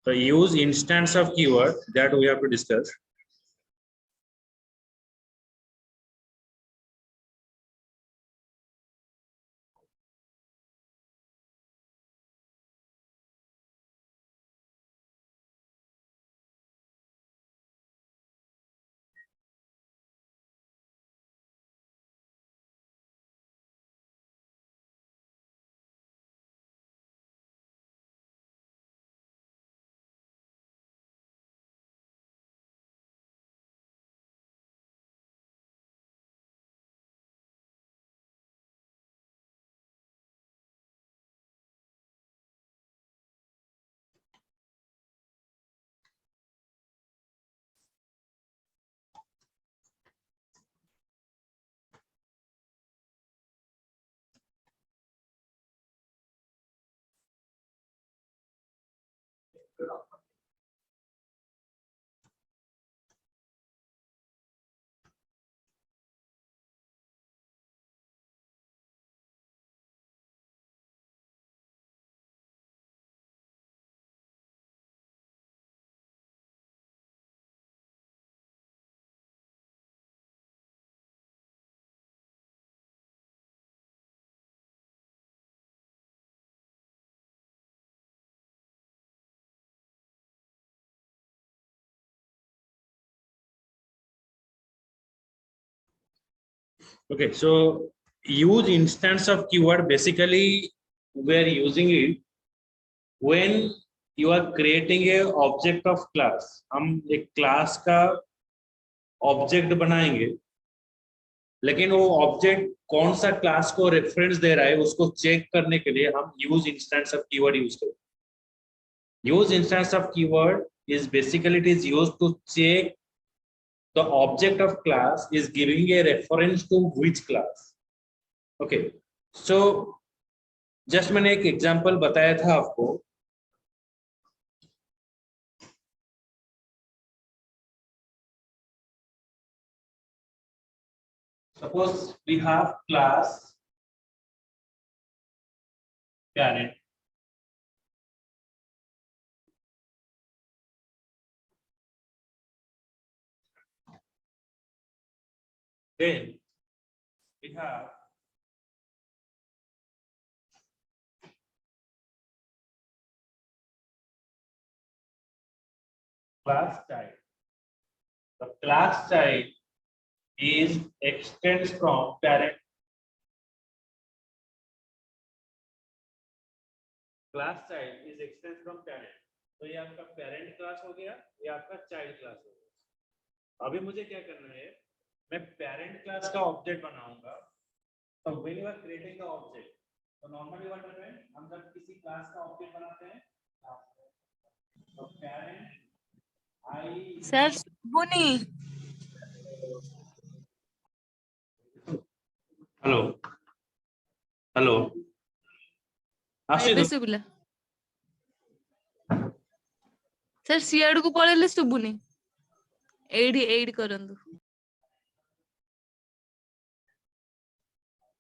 So use instance of keyword that we have to discuss. Okay, so use instance of keyword. Basically, we are using it when you are creating a object of class. हम एक class का object बनाएंगे, लेकिन वो object कौन सा class को reference दे रहा है उसको check करने के लिए हम use instance of keyword use करें. Use instance of keyword is basically it is used to check the object of class is giving a reference to which class. Okay, so just मैंने एक example बताया था आपको. Suppose we have class parent. Then we have class child. The class child is extends from parent. Class child is extends from parent. तो ये आपका parent class हो गया, ये आपका child class हो गया. अभी मुझे क्या करना है, मैं parent class का object बनाऊंगा. तो when you are creating the object, तो normally what happens, हम जब किसी class का object बनाते हैं, तो parent I सर बुनी हेलो हेलो ଏବେ ଶୁଭିଲା सर ସିଆଡୁ କୁ ପଳେଇଲେ ଶୁଭୁନି ଏଇଠି କରନ୍ତୁ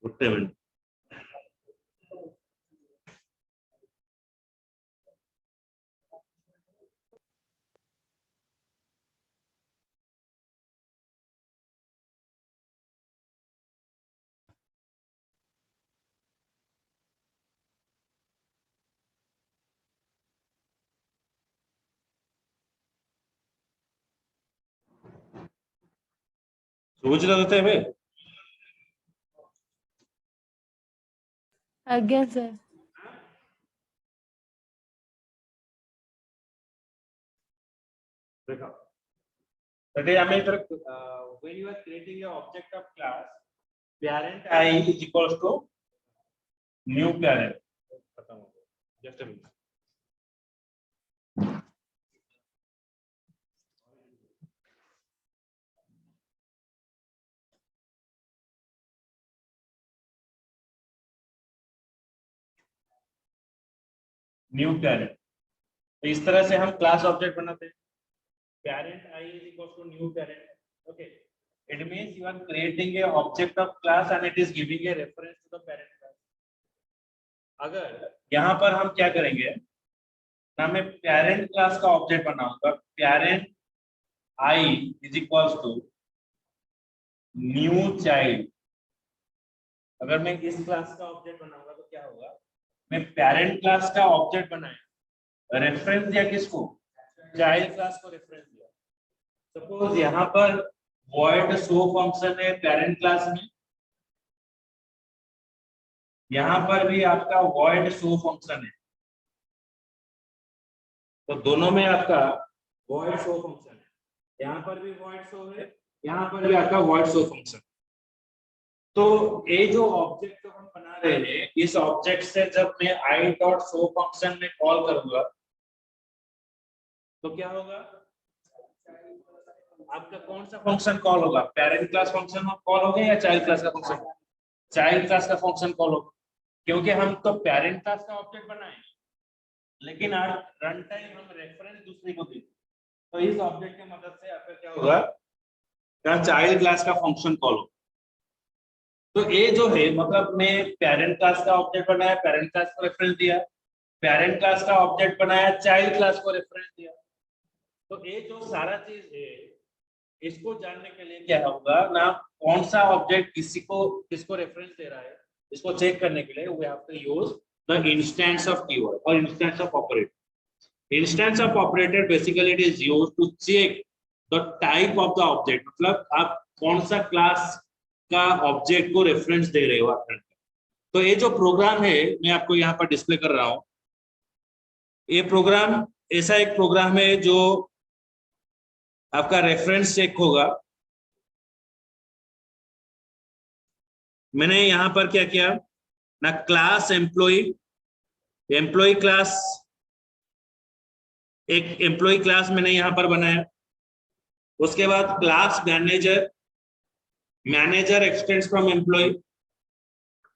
ଗୋଟେ ମିନିଟ୍ ବୁଝିଲ ତତେ ଏବେ ଆଜ୍ଞା सर देखो that is I mean when you are creating a object of class parent I is equals to new parent खत्म हो गया just a minute new parent तो इस तरह से हम क्लास ऑब्जेक्ट बनाते हैं parent I is equals to new parent okay it means you are creating a object of class and it is giving a reference to the parent class अगर यहाँ पर हम क्या करेंगे ना मैं पेरेंट क्लास का ऑब्जेक्ट बनाऊंगा, parent I is equals to new child. अगर मैं इस क्लास का ऑब्जेक्ट बनाऊंगा तो क्या होगा, मैं पेरेंट क्लास का ऑब्जेक्ट बनाया, रेफरेंस दिया किसको, चाइल्ड क्लास को रेफरेंस दिया। सपोज यहाँ पर void show फंक्शन है पेरेंट क्लास में, यहाँ पर भी आपका void show फंक्शन है, तो दोनों में आपका void show फंक्शन है, यहाँ पर भी void show है, यहाँ पर भी आपका void show फंक्शन। तो ये जो ऑब्जेक्ट जो हम बना रहे हैं, इस ऑब्जेक्ट से जब मैं आई डॉट शो फंक्शन में कॉल करूंगा तो क्या होगा, आपका कौन सा फंक्शन कॉल होगा, पेरेंट क्लास फंक्शन कॉल होगा या चाइल्ड क्लास का फंक्शन, चाइल्ड क्लास का फंक्शन कॉल होगा, क्योंकि हम तो पेरेंट क्लास का ऑब्जेक्ट बनाए लेकिन आज रन टाइम हम रेफरेंस दूसरे को देते, तो इस ऑब्जेक्ट की मदद से आपका क्या होगा, क्या चाइल्ड क्लास का फंक्शन कॉल होगा। तो ये जो है मतलब मैं पेरेंट क्लास का ऑब्जेक्ट बनाया, पेरेंट क्लास को रेफरेंस दिया, पेरेंट क्लास का ऑब्जेक्ट बनाया, चाइल्ड क्लास को रेफरेंस दिया। तो ये जो सारा चीज है इसको जानने के लिए क्या होगा ना, कौन सा ऑब्जेक्ट किसको रेफरेंस दे रहा है, इसको चेक करने के लिए we have to use the instance of keyword और instance of operator. Instance of operator basically it is used to check the type of the object, मतलब आप कौन सा क्लास का ऑब्जेक्ट को रेफरेंस दे रहे हो। तो ये जो प्रोग्राम है मैं आपको यहाँ पर डिस्प्ले कर रहा हूँ, ये प्रोग्राम ऐसा एक प्रोग्राम है जो आपका रेफरेंस चेक होगा। मैंने यहां पर क्या किया ना, क्लास एम्प्लॉय क्लास, एक एम्प्लॉय क्लास मैंने यहां पर बनाया, उसके बाद class manager extends from employ,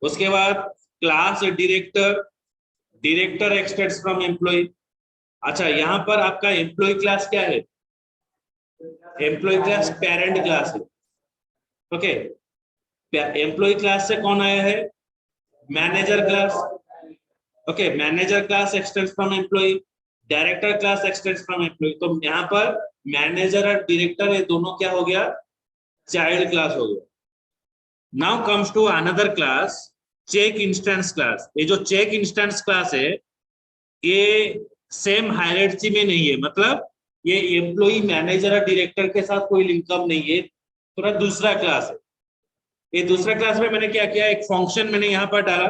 उसके बाद class director extends from employ. अच्छा यहाँ पर आपका एम्प्लॉय क्लास क्या है, एम्प्लॉय क्लास पेरेंट क्लास है। ओके, एम्प्लॉय क्लास से कौन आया है, manager class. Okay, manager class extends from employ, director class extends from employ. तो यहाँ पर मैनेजर और डायरेक्टर ये दोनों क्या हो गया, चाइल्ड क्लास हो गया। Now comes to another class, check instance class. ये जो चेक इंस्टेंस क्लास है ये सेम हायरार्की में नहीं है, मतलब ये एम्प्लॉय मैनेजर और डायरेक्टर के साथ कोई लिंकअप नहीं है, थोड़ा दूसरा क्लास है। ये दूसरा क्लास में मैंने क्या किया, एक फंक्शन मैंने यहाँ पर डाला,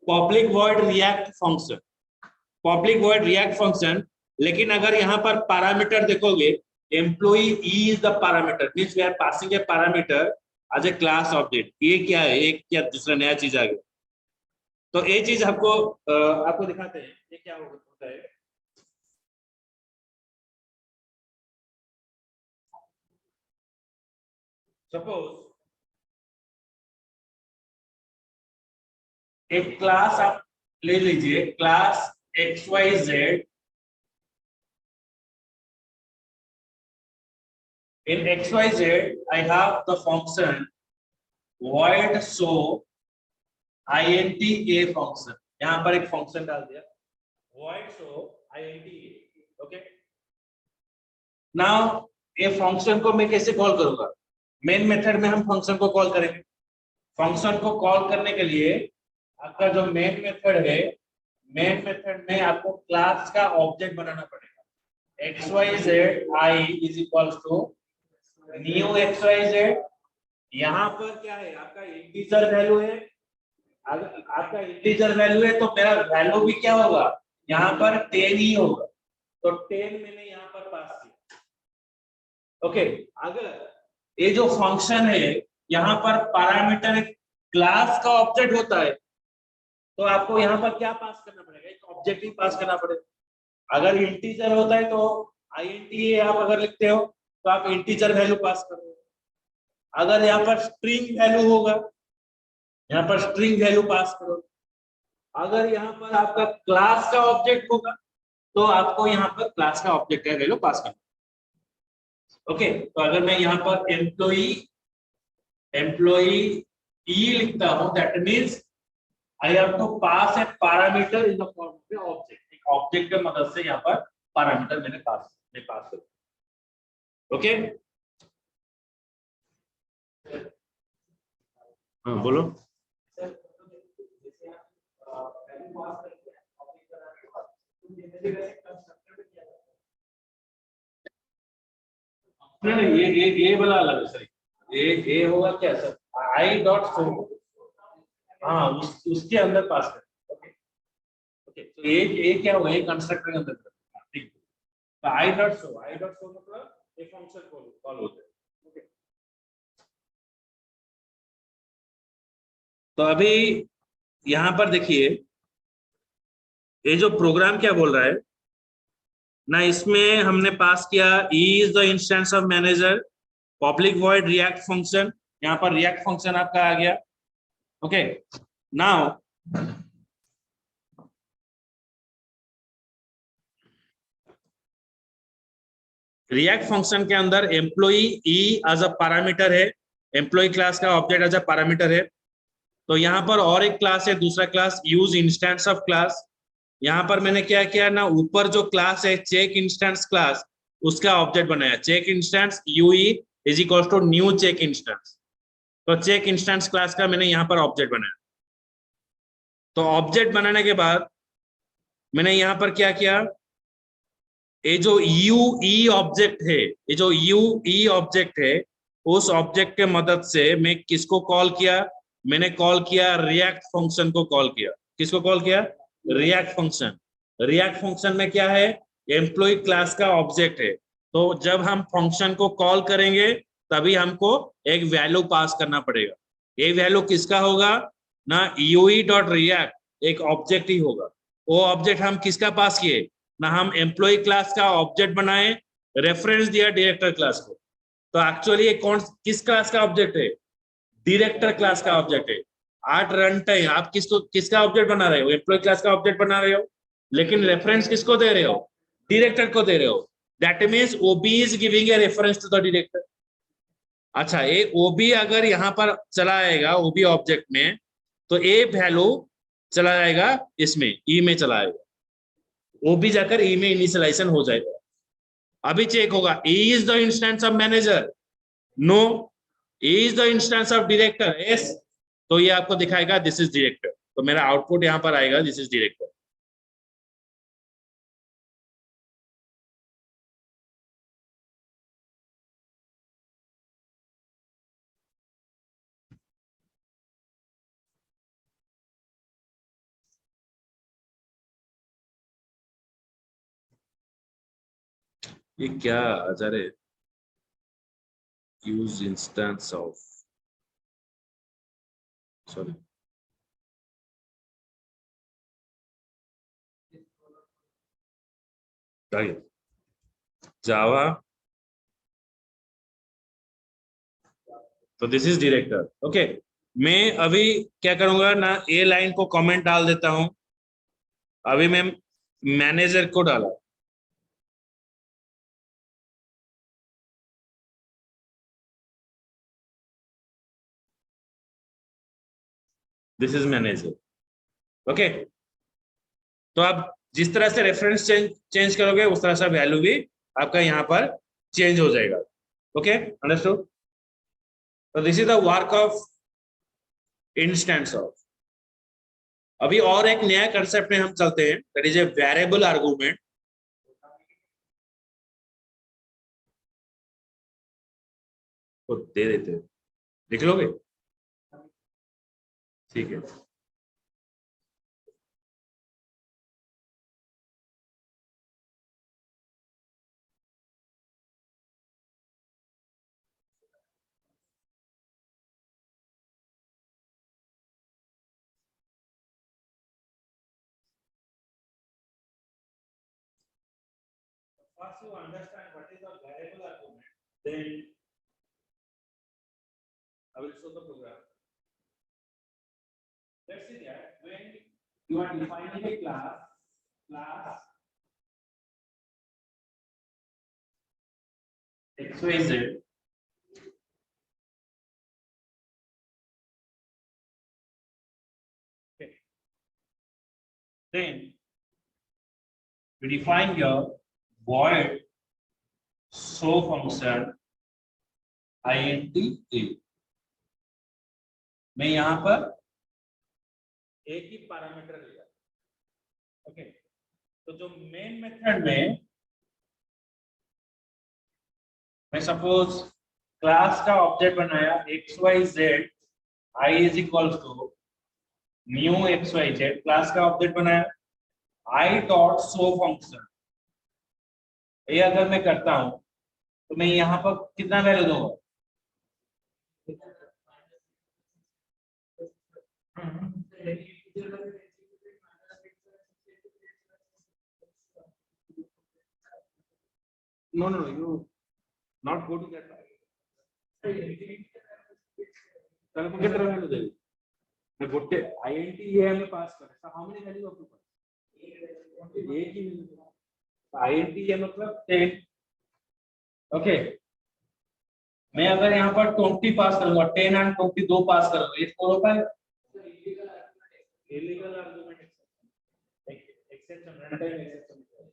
public void react function, public void react function. लेकिन अगर यहाँ पर पैरामीटर देखोगे, employ is the parameter, means we are passing a parameter as a class object. ये क्या है, एक क्या दूसरा नया चीज आ गया। तो ये चीज आपको दिखाते हैं ये क्या होता है। सपोज एक क्लास आप ले लीजिए, class XYZ, in XYZ I have the function void show int a function, यहां पर एक फंक्शन डाल दिया void show int a। Okay, now ये फंक्शन को मैं कैसे कॉल करूंगा, मेन मेथड में हम फंक्शन को कॉल करेंगे। फंक्शन को कॉल करने के लिए आपका जो मेन मेथड है, मेन मेथड में आपको क्लास का ऑब्जेक्ट बनाना पड़ेगा। XYZ is equals to new XYZ। यहाँ पर क्या है, आपका इंटीजर वैल्यू है, अगर आपका इंटीजर वैल्यू है तो मेरा वैल्यू भी क्या होगा, यहाँ पर 10 ही होगा, तो 10 मैंने यहाँ पर पास किया। ओके, अगर ये जो फंक्शन है यहाँ पर पैरामीटर क्लास का ऑब्जेक्ट होता है तो आपको यहाँ पर क्या पास करना पड़ेगा, एक ऑब्जेक्ट ही पास करना पड़ेगा। अगर इंटीजर होता है तो int आप अगर लिखते हो तो आप इंटीजर वैल्यू पास करो। अगर यहाँ पर स्ट्रिंग वैल्यू होगा, यहाँ पर स्ट्रिंग वैल्यू पास करो। अगर यहाँ पर आपका क्लास का ऑब्जेक्ट होगा तो आपको यहाँ पर क्लास का ऑब्जेक्ट का वैल्यू पास करना। ओके, तो अगर मैं यहाँ पर एम्प्लॉई ई लिखता हूं, that means I have to pass a parameter in the form of an object, एक ऑब्जेक्ट के मदद से यहाँ पर पैरामीटर मैंने पास कर। ओके, हाँ बोलो। नहीं, ये वाला अलग है सर। ये होगा क्या सर, आई डॉट शो, हाँ उसके अंदर पास कर। ओके ओके, तो ये क्या हुआ, ये कंस्ट्रक्टर के अंदर हाँ, ठीक है। तो आई डॉट शो मतलब ये फंक्शन कॉल होता है। ओके, तो अभी यहाँ पर देखिए, ये जो प्रोग्राम क्या बोल रहा है ना, इसमें हमने पास किया ई is the instance of manager, public void react function, यहाँ पर रिएक्ट फंक्शन आपका आ गया। ओके, नाउ रिएक्ट फंक्शन के अंदर employee E as a parameter है, एम्प्लॉय क्लास का ऑब्जेक्ट एज अ पैरामीटर है। तो यहाँ पर और एक क्लास है, दूसरा class use instance of class. यहाँ पर मैंने क्या किया ना, ऊपर जो क्लास है चेक इंस्टेंस क्लास, उसका ऑब्जेक्ट बनाया check instance UE is equal to new check instance. तो चेक इंस्टेंस क्लास का मैंने यहाँ पर ऑब्जेक्ट बनाया। तो ऑब्जेक्ट बनाने के बाद मैंने यहाँ पर क्या किया, ये जो यू ई ऑब्जेक्ट है, ये जो यू ई ऑब्जेक्ट है, उस ऑब्जेक्ट के मदद से मैं किसको कॉल किया, मैंने कॉल किया रिएक्ट फंक्शन को कॉल किया। किसको कॉल किया, रिएक्ट फंक्शन। रिएक्ट फंक्शन में क्या है, एम्प्लॉय क्लास का ऑब्जेक्ट है। तो जब हम फंक्शन को कॉल करेंगे तभी हमको एक वैल्यू पास करना पड़ेगा। ये वैल्यू किसका होगा ना, यूई डॉट रिएक्ट एक ऑब्जेक्ट ही होगा। वो ऑब्जेक्ट हम किसका पास किए ना, हम एम्प्लॉय क्लास का ऑब्जेक्ट बनाए, रेफरेंस दिया डायरेक्टर क्लास को। तो एक्चुअली ये कौन किस क्लास का ऑब्जेक्ट है, डायरेक्टर क्लास का ऑब्जेक्ट है। आठ रन टाइम आप किसका ऑब्जेक्ट बना रहे हो, एम्प्लॉय क्लास का ऑब्जेक्ट बना रहे हो, लेकिन रेफरेंस किसको दे रहे हो, डायरेक्टर को दे रहे हो। That means OB is giving a reference to the director. अच्छा, ये ओबी अगर यहाँ पर चला आएगा ओबी ऑब्जेक्ट में, तो ए वैल्यू चला जाएगा इसमें ई में चला आएगा, वो भी जाकर ई में इनिशियलाइजेशन हो जाएगा। अभी चेक होगा E is the instance of manager, no, E is the instance of director, yes. तो ये आपको दिखाएगा दिस इज डायरेक्टर, तो मेरा आउटपुट यहां पर आएगा दिस इज डायरेक्टर। ये क्या अजरे, यूज इंस्टेंस ऑफ, सॉरी, जावा, तो दिस इज डायरेक्टर। ओके, मैं अभी क्या करूंगा ना, ए लाइन को कमेंट डाल देता हूं। अभी मैं मैनेजर को डाला, दिस इज मैनेजर। ओके, तो आप जिस तरह से रेफरेंस चेंज करोगे उस तरह से वैल्यू भी आपका यहाँ पर चेंज हो जाएगा। Okay, understood. तो this is the work of instance of. अभी और एक नया कंसेप्ट में हम चलते हैं, that is a variable argument. को दे देते हैं, लिख लोगे, ठीक है। First you understand what is the variable argument, then I will show the program. Let's see that when you are defining a class XYZ, okay, then we define here void show function int a। मैं यहां पर एक ही parameter लिया। Okay, तो जो main method में मैं suppose class का ऑब्जेक्ट बनाया xyz I is equal to new xyz, class का ऑब्जेक्ट बनाया I डॉट शो फंक्शन। ये अगर मैं करता हूं तो मैं यहां पर कितना वैल्यू दूंगा? No, no, you not go to that. चलो मुझे कितना वैल्यू दे? मैं गोटे INT ये हमें पास कर। So how many value आपके पास? एक ही INT ये मतलब 10। ओके, मैं अगर यहाँ पर 20 पास करूंगा, 10 एंड 20 दो पास करूंगा, ये स्कोर हो पाएगा? Illegal argument exception, runtime exception.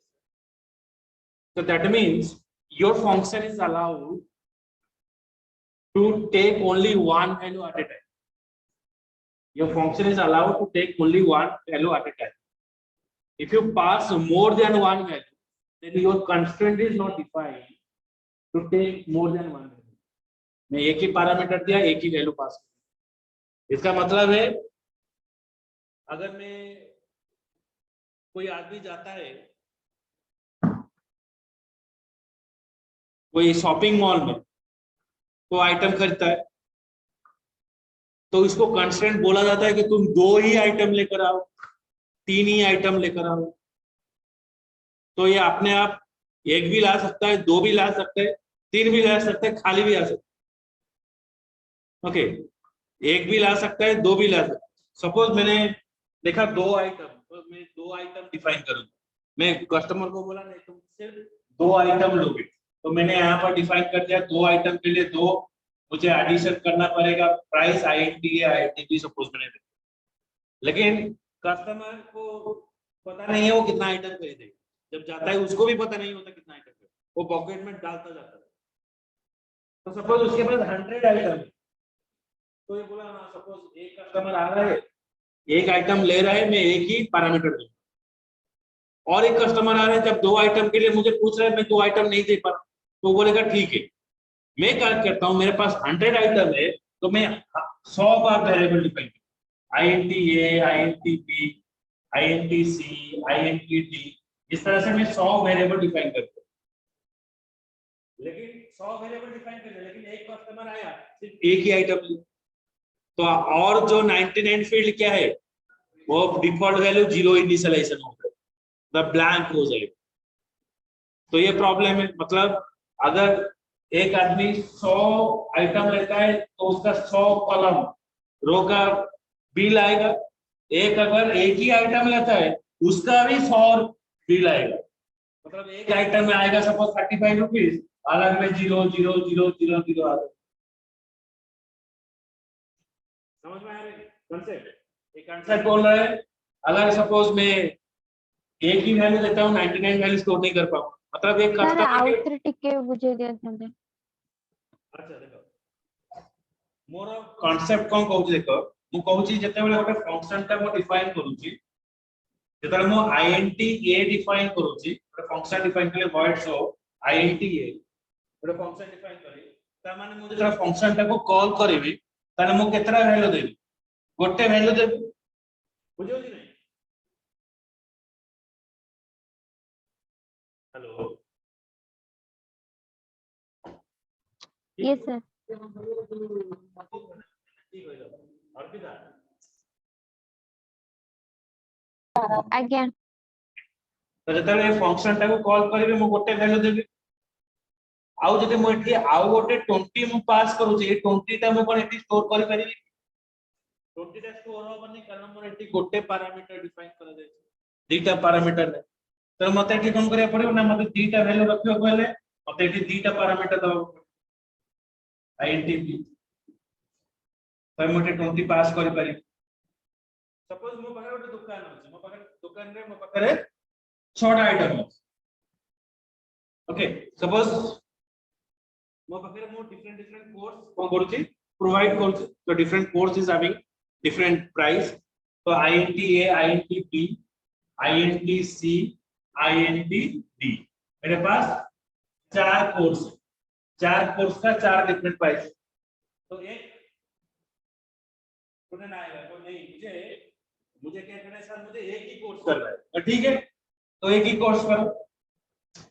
So that means your function is allowed to take only one value at a time. Your function is allowed to take only one value at a time. If you pass more than one value, then your constraint is not defined to take more than one value. मैं एक ही parameter दिया, एक ही value pass किया। इसका मतलब है अगर मैं कोई आदमी जाता है कोई शॉपिंग मॉल में तो आइटम खरीदता है, तो इसको कंस्ट्रेंट बोला जाता है कि तुम दो ही आइटम लेकर आओ, तीन ही आइटम लेकर आओ। तो ये अपने आप एक भी ला सकता है, दो भी ला सकते हैं, तीन भी ला सकते हैं, खाली भी आ सकते हैं। ओके, एक भी ला सकता है, दो भी ला सकता है। सपोज मैंने देखा दो आइटम, तो मैं दो आइटम डिफाइन करूंगा। मैं कस्टमर को बोला नहीं तुम सिर्फ दो आइटम लोगे, तो मैंने यहाँ पर डिफाइन कर दिया दो आइटम के लिए दो मुझे एडिशन करना पड़ेगा, प्राइस INT सपोज मैंने दिया। लेकिन कस्टमर को पता नहीं है वो कितना आइटम खरीदेगा, जब जाता है उसको भी पता नहीं होता कितना आइटम खरीदेगा, वो पॉकेट में डालता जाता है। तो सपोज उसके पास 100 आइटम है, तो ये बोला हाँ सपोज एक कस्टमर आ रहा है, एक आइटम ले रहा है, मैं एक ही पैरामीटर दूंगा। और एक कस्टमर आ रहा है, जब दो आइटम के लिए मुझे पूछ रहा है, मैं दो आइटम नहीं दे पा रहा, तो बोलेगा ठीक है। मैं क्या करता हूं, मेरे पास 100 आइटम है, तो मैं 100 बार वेरिएबल डिफाइन करता हूं, INT A, INT B, INT C, INT D, इस तरह से मैं 100 वेरिएबल डिफाइन करता हूं। लेकिन 100 वेरिएबल डिफाइन कर, लेकिन एक कस्टमर आया सिर्फ एक ही आइटम लिया, तो और जो 99 फील्ड क्या है, वो डिफॉल्ट वैल्यू 0 इनिशियलाइजेशन हो गया, मतलब ब्लैंक हो जाएगा। तो ये प्रॉब्लम है। मतलब अगर एक आदमी 100 आइटम लेता है तो उसका 100 कॉलम रो का बिल आएगा। एक अगर एक ही आइटम लेता है उसका भी 100 बिल आएगा। मतलब एक आइटम में आएगा सपोज 35 रुपीज, अलग में 0 0 0 0 0 आता है। समझ में आ रहा है कंसेप्ट? ये कंसेप्ट बोल रहा है अगर सपोज मैं एक ही वैल्यू देता हूँ 99 वैल्यू स्टोर नहीं कर पाऊँ, मतलब एक सर कस्टमर आउटरे टिके बुझे दिया था। अच्छा देखो मोर कांसेप्ट कोन कहू देखो, मु कहू छी जते बेले गोटे फंक्शन टा मु डिफाइन करू छी, जते मु INT A डिफाइन करू छी, गोटे फंक्शन डिफाइन करले void show INT A गोटे फंक्शन डिफाइन करी, त माने मु जते फंक्शन टा को कॉल करबी ताले मु केतरा वैल्यू देबी, गोटे वैल्यू देबी। बुझियो कि नहीं? Hello yes sir. अर्पिता आज्ञा। तो जते फंक्शन टा को कॉल करबी मु गोटे वैल्यू देबी, आउ जते मु एठी आउ गोटे 20 मु पास करू छी, 20 टा मु कोन एठी स्टोर कर परिबी? 20 टा स्टोर होबनी कारण मोर एठी गोटे पैरामीटर डिफाइन कर दे, दीटा पैरामीटर है। तो मते एठी कोन करिया पड़िबो ना, मते दीटा वैल्यू रखियो कहले मते एठी दीटा पैरामीटर दबा INT B, तो मोटे 20 पास कर पारि। सपोज मो पाखरे गोटे दुकान अछि, मो पाखरे दुकान रे मो पाखरे 6 आइटम ओके सपोज मो पाखरे मो डिफरेंट कोर्स कोन करूची प्रोवाइड करूची तो different course is having different price तो आईएनटी ए आईएनटी बी आईएनटी सी आईएनटी डी मेरे पास 4 कोर्स का 4 डिफरेंट प्राइस तो एक स्टूडेंट आएगा तो नहीं मुझे क्या करना है सर मुझे एक ही कोर्स करना है तो ठीक है तो एक ही कोर्स करो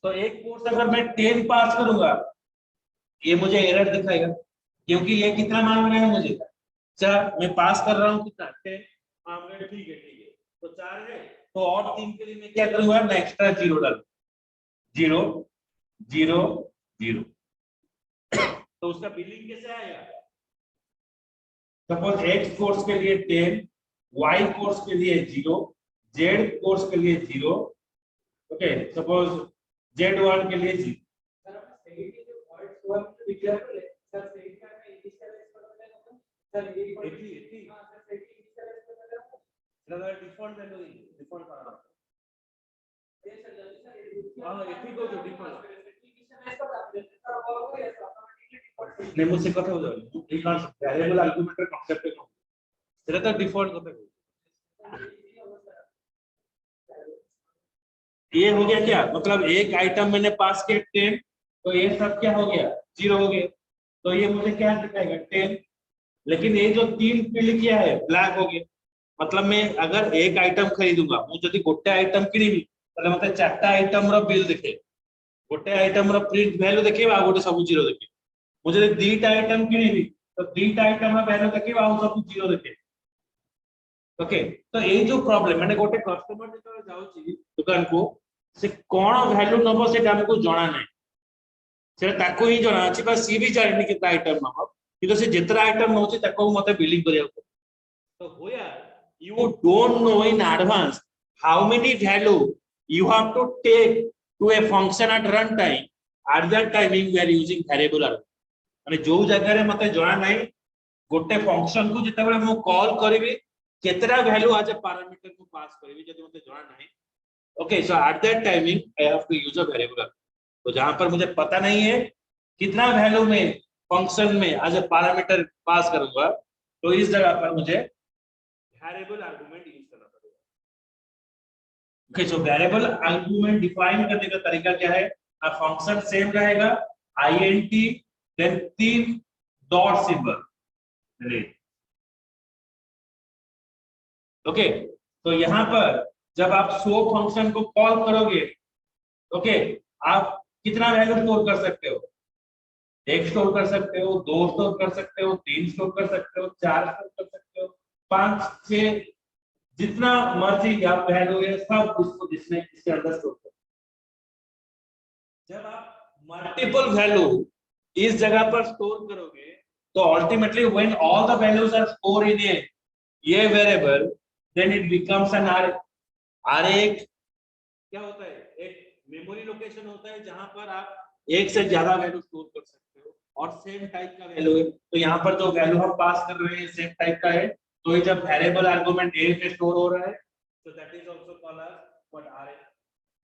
तो एक कोर्स अगर मैं 10 पास करूंगा ये मुझे एरर दिखाएगा क्योंकि ये कितना मांग रहे हैं मुझे सर मैं पास कर रहा हूँ कितना 10 मांग रहे हैं ठीक है तो 4 है तो और 3 के लिए मैं क्या करूंगा मैं एक्स्ट्रा 0 डालूंगा 0 0 0 तो उसका बिलिंग कैसे आएगा सपोज एक्स कोर्स के लिए 10 वाई कोर्स के लिए 0 जेड कोर्स के लिए 0 ओके सपोज Z1 के लिए 0 डिफॉल्ट वैल्यू डिफॉल्ट नहीं मुझसे कथा हो जाओ ये कॉन्सेप्ट वेरिएबल आर्गुमेंट रे कॉन्सेप्ट को सेटा तो डिफॉल्ट कथा ये हो गया क्या मतलब एक आइटम मैंने पास किया 10 तो ये सब क्या हो गया 0 हो गया तो ये मुझे क्या दिखाएगा 10 लेकिन ये जो 3 फिल किया है ब्लैक हो गया मतलब मैं अगर एक आइटम खरीदूंगा मु जदी गोटे आइटम किनिबी तले मते चारटा आइटम रो बिल दिखे गोटे आइटम रो प्रिंट वैल्यू देखेबा आ गोटे सब 0 देखे मु जदी दीटा आइटम किनिबी तो दीटा आइटम रो वैल्यू देखेबा आ सब 0 देखे ओके तो ये जो प्रॉब्लम माने गोटे कस्टमर जेतो जाउची दुकान को से कोन वैल्यू नबो से हमको जाना नहीं से ताको ही जाना अछि बस सी भी जानि कितना आइटम नबो कि तो से जितना आइटम नोची ताको मते बिलिंग करिया तो होया you don't know in advance how many value you have to take to a function at runtime at that timing we are using variable argument माने जो जगह रे मते जाना नहीं गोटे फंक्शन को जिते बेले मु कॉल करबी केतरा वैल्यू आज पैरामीटर को पास करबी जदि मते जाना नहीं okay so at that timing I have to use a variable तो जहां पर मुझे पता नहीं है कितना वैल्यू में फंक्शन में एज अ पैरामीटर पास करूंगा तो इस जगह पर मुझे वेरिएबल आर्गुमेंट यूज करना पड़ेगा okay so variable argument define करने का तरीका क्या है अ फंक्शन सेम रहेगा int then 3 dot symbol okay तो यहां पर जब आप शो फंक्शन को कॉल करोगे ओके आप कितना वैल्यू स्टोर कर सकते हो 1 स्टोर कर सकते हो 2 स्टोर कर सकते हो 3 स्टोर कर सकते हो 4 स्टोर कर सकते हो 5 6 जितना मर्जी आप वैल्यू है सब उसको जिसने इसके अंदर स्टोर कर जब आप मल्टीपल वैल्यू इस जगह पर स्टोर करोगे तो ultimately when all the values are store in ये variable then it becomes an array एक क्या होता है एक मेमोरी लोकेशन होता है जहां पर आप एक से ज्यादा वैल्यू स्टोर कर सकते हो और सेम टाइप का वैल्यू है तो यहाँ पर जो वैल्यू हम पास कर रहे हैं सेम टाइप का है तो ये जब वेरिएबल आर्गुमेंट ए पे स्टोर हो रहा है तो that is also called as what array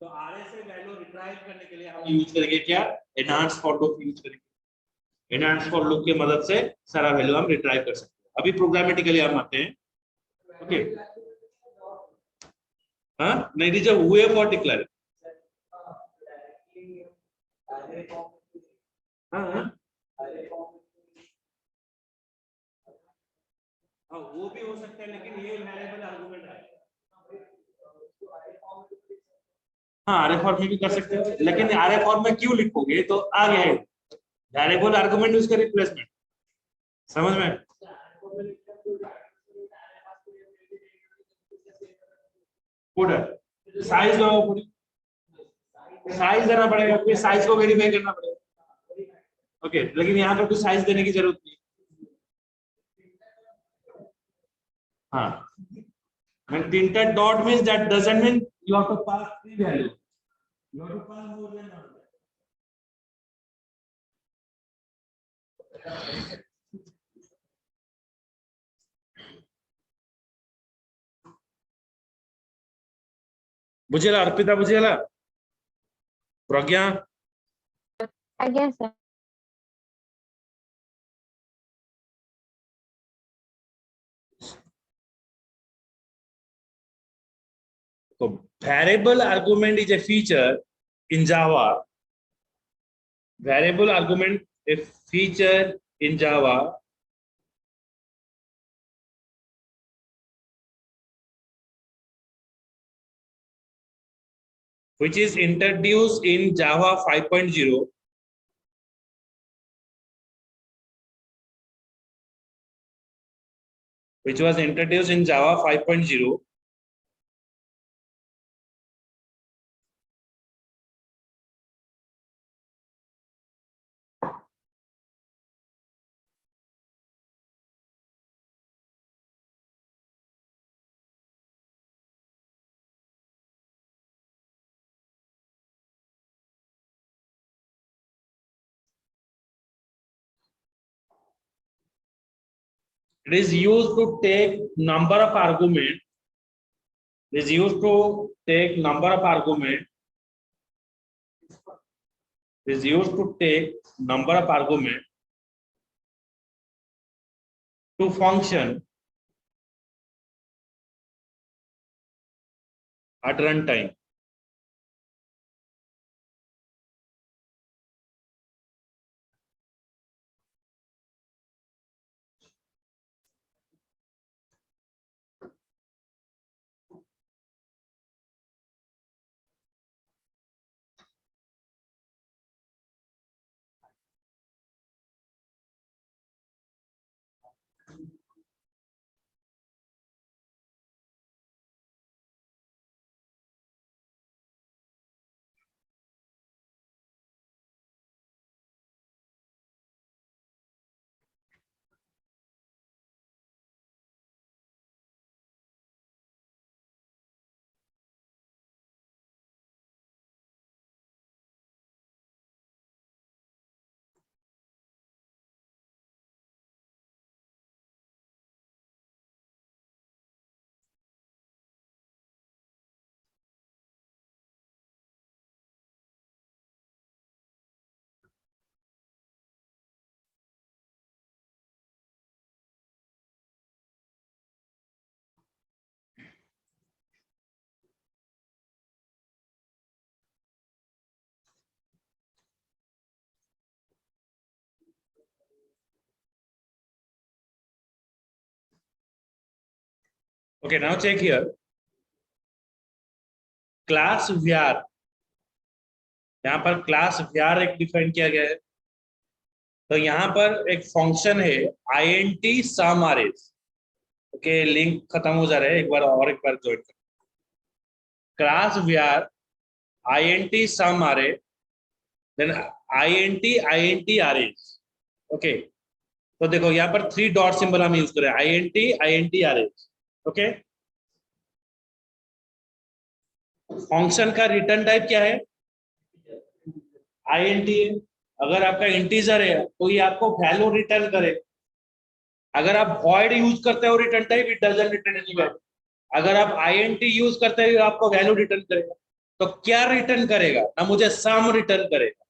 तो आरए से वैल्यू रिट्राइव करने के लिए हम यूज करेंगे क्या एनहांस फॉर लूप यूज करेंगे एनहांस फॉर लूप की मदद से सारा वैल्यू हम रिट्राइव कर सकते हैं अभी प्रोग्रामेटिकली हम आते हैं ओके हां नहीं दीजिए हुए फॉर डिक्लेयर हां वो भी हो सकता है लेकिन ये वेरिएबल आर्गुमेंट है हाँ आरए फॉर्म में भी कर सकते हो लेकिन आरए फॉर्म में क्यों लिखोगे तो आ गया है वेरिएबल आर्गुमेंट उसका रिप्लेसमेंट समझ में कोडर साइज लो पूरी साइज देना पड़ेगा फिर साइज को वेरीफाई करना पड़ेगा ओके लेकिन यहाँ पर कुछ साइज देने की जरूरत नहीं हाँ and tinted dot means that doesn't mean you have to pass 3 value you have to pass more than one बुझेला अर्पिता बुझेला प्रज्ञा ଆଜ୍ଞା sir so variable argument is a feature in Java. Variable argument a feature in Java which is introduced in Java 5.0. Which was introduced in Java 5.0. It is used to take number of argument. It is used to take number of argument. It is used to take number of argument to function at runtime. Okay, now check here. Class var. यहाँ पर class var एक define किया गया है. तो यहाँ पर एक फंक्शन है int sum arrays. Okay link खत्म हो जा रहा है एक बार ज्वाइन कर. Class var int sum array then int arrays. Okay तो देखो यहाँ पर 3 डॉट सिंबल हम यूज कर रहे हैं int arrays. ओके फंक्शन का रिटर्न टाइप क्या है int है. अगर आपका इंटीजर है तो ये आपको वैल्यू रिटर्न करे. अगर आप void यूज करते हो return type it doesn't return any value. अगर आप int यूज करते हो आपको वैल्यू रिटर्न करेगा. तो क्या रिटर्न करेगा ना मुझे सम रिटर्न करेगा.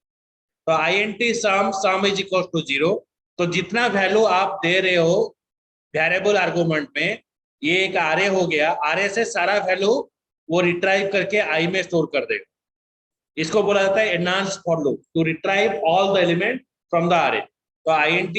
तो int sum is equal to 0. तो जितना वैल्यू आप दे रहे हो वेरिएबल आर्गुमेंट में ये एक array हो गया. array से सारा वैल्यू वो रिट्राइव करके आई में स्टोर कर देगा. इसको बोला जाता है enhanced for loop to retrieve all the element from the array. तो int